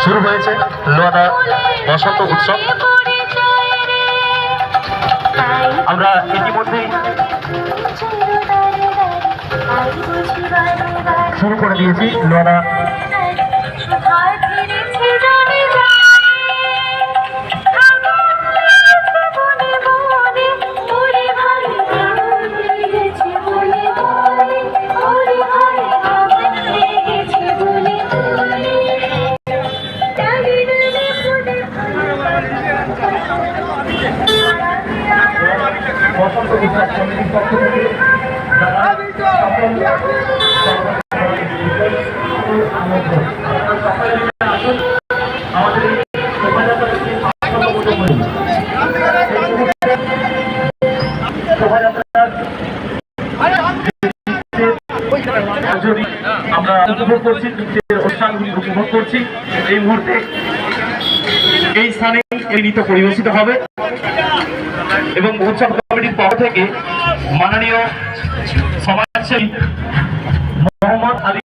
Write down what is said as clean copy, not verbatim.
শুরু হয়েছে লোয়াদা বসন্ত উৎসব। আমরা ইতিমধ্যেই শুরু করে দিয়েছি লোয়াদা বসন্ত উৎসব কমিটির পক্ষ থেকে আমরা উপভোগ করছি, নৃত্যের অনুষ্ঠানগুলি উপভোগ করছি। এই মুহূর্তে এই স্থানে এই নৃত্য পরিবেশিত হবে এবং উৎসব কমিটির পক্ষ থেকে মাননীয় সমাজসেবী মোহাম্মদ আলী